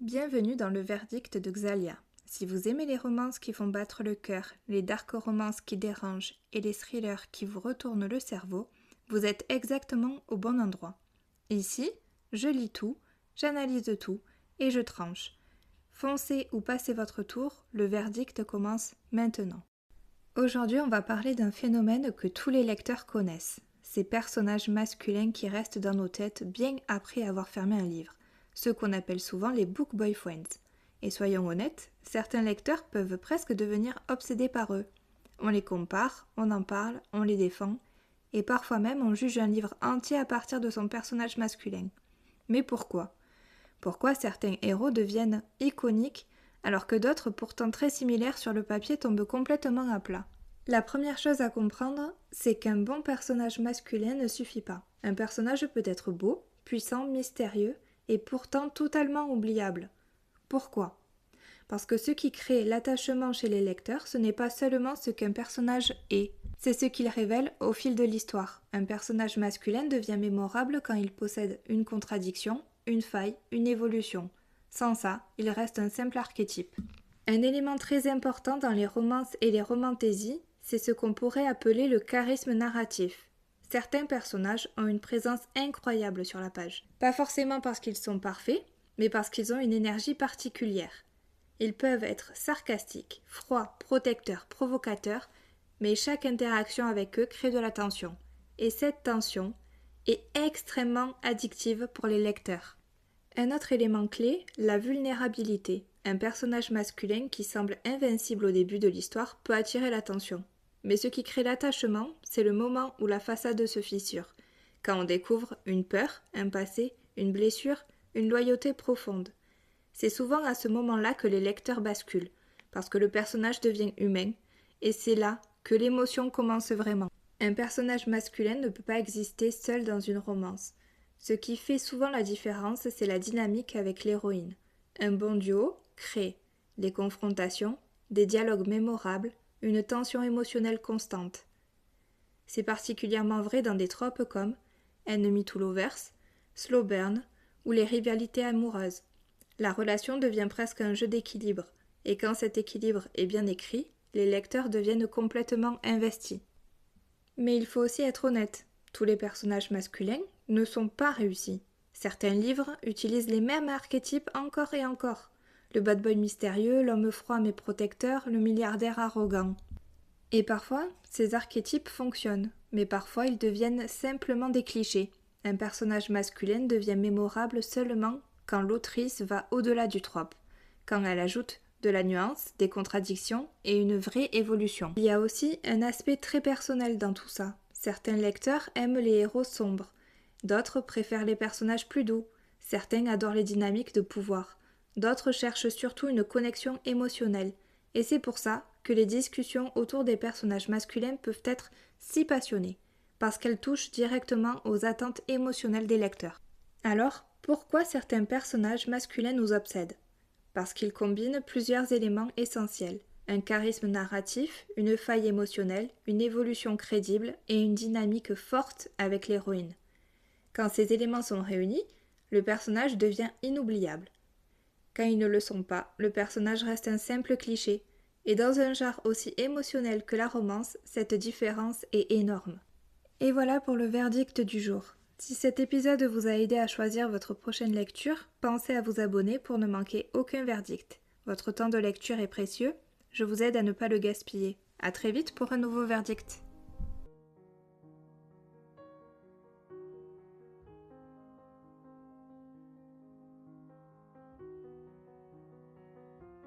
Bienvenue dans le verdict de Xalia. Si vous aimez les romances qui font battre le cœur, les dark romances qui dérangent et les thrillers qui vous retournent le cerveau, vous êtes exactement au bon endroit. Ici, je lis tout, j'analyse tout et je tranche. Foncez ou passez votre tour, le verdict commence maintenant. Aujourd'hui, on va parler d'un phénomène que tous les lecteurs connaissent. Ces personnages masculins qui restent dans nos têtes bien après avoir fermé un livre. Ceux qu'on appelle souvent les book boyfriends. Et soyons honnêtes, certains lecteurs peuvent presque devenir obsédés par eux. On les compare, on en parle, on les défend, et parfois même on juge un livre entier à partir de son personnage masculin. Mais pourquoi ? Pourquoi certains héros deviennent iconiques alors que d'autres pourtant très similaires sur le papier tombent complètement à plat ? La première chose à comprendre, c'est qu'un bon personnage masculin ne suffit pas. Un personnage peut être beau, puissant, mystérieux, et pourtant totalement oubliable. Pourquoi ? Parce que ce qui crée l'attachement chez les lecteurs, ce n'est pas seulement ce qu'un personnage est, c'est ce qu'il révèle au fil de l'histoire. Un personnage masculin devient mémorable quand il possède une contradiction, une faille, une évolution. Sans ça, il reste un simple archétype. Un élément très important dans les romances et les romantésies, c'est ce qu'on pourrait appeler le charisme narratif. Certains personnages ont une présence incroyable sur la page. Pas forcément parce qu'ils sont parfaits, mais parce qu'ils ont une énergie particulière. Ils peuvent être sarcastiques, froids, protecteurs, provocateurs, mais chaque interaction avec eux crée de la tension. Et cette tension est extrêmement addictive pour les lecteurs. Un autre élément clé, la vulnérabilité. Un personnage masculin qui semble invincible au début de l'histoire peut attirer l'attention. Mais ce qui crée l'attachement, c'est le moment où la façade se fissure, quand on découvre une peur, un passé, une blessure, une loyauté profonde. C'est souvent à ce moment-là que les lecteurs basculent, parce que le personnage devient humain, et c'est là que l'émotion commence vraiment. Un personnage masculin ne peut pas exister seul dans une romance. Ce qui fait souvent la différence, c'est la dynamique avec l'héroïne. Un bon duo crée des confrontations, des dialogues mémorables, une tension émotionnelle constante. C'est particulièrement vrai dans des tropes comme Enemy to Lovers, Slow Burn ou les rivalités amoureuses. La relation devient presque un jeu d'équilibre, et quand cet équilibre est bien écrit, les lecteurs deviennent complètement investis. Mais il faut aussi être honnête, tous les personnages masculins ne sont pas réussis. Certains livres utilisent les mêmes archétypes encore et encore. Le bad boy mystérieux, l'homme froid mais protecteur, le milliardaire arrogant. Et parfois, ces archétypes fonctionnent, mais parfois ils deviennent simplement des clichés. Un personnage masculin devient mémorable seulement quand l'autrice va au-delà du trope, quand elle ajoute de la nuance, des contradictions et une vraie évolution. Il y a aussi un aspect très personnel dans tout ça. Certains lecteurs aiment les héros sombres, d'autres préfèrent les personnages plus doux, certains adorent les dynamiques de pouvoir. D'autres cherchent surtout une connexion émotionnelle, et c'est pour ça que les discussions autour des personnages masculins peuvent être si passionnées, parce qu'elles touchent directement aux attentes émotionnelles des lecteurs. Alors, pourquoi certains personnages masculins nous obsèdent ? Parce qu'ils combinent plusieurs éléments essentiels, un charisme narratif, une faille émotionnelle, une évolution crédible et une dynamique forte avec l'héroïne. Quand ces éléments sont réunis, le personnage devient inoubliable. Quand ils ne le sont pas, le personnage reste un simple cliché. Et dans un genre aussi émotionnel que la romance, cette différence est énorme. Et voilà pour le verdict du jour. Si cet épisode vous a aidé à choisir votre prochaine lecture, pensez à vous abonner pour ne manquer aucun verdict. Votre temps de lecture est précieux, je vous aide à ne pas le gaspiller. À très vite pour un nouveau verdict.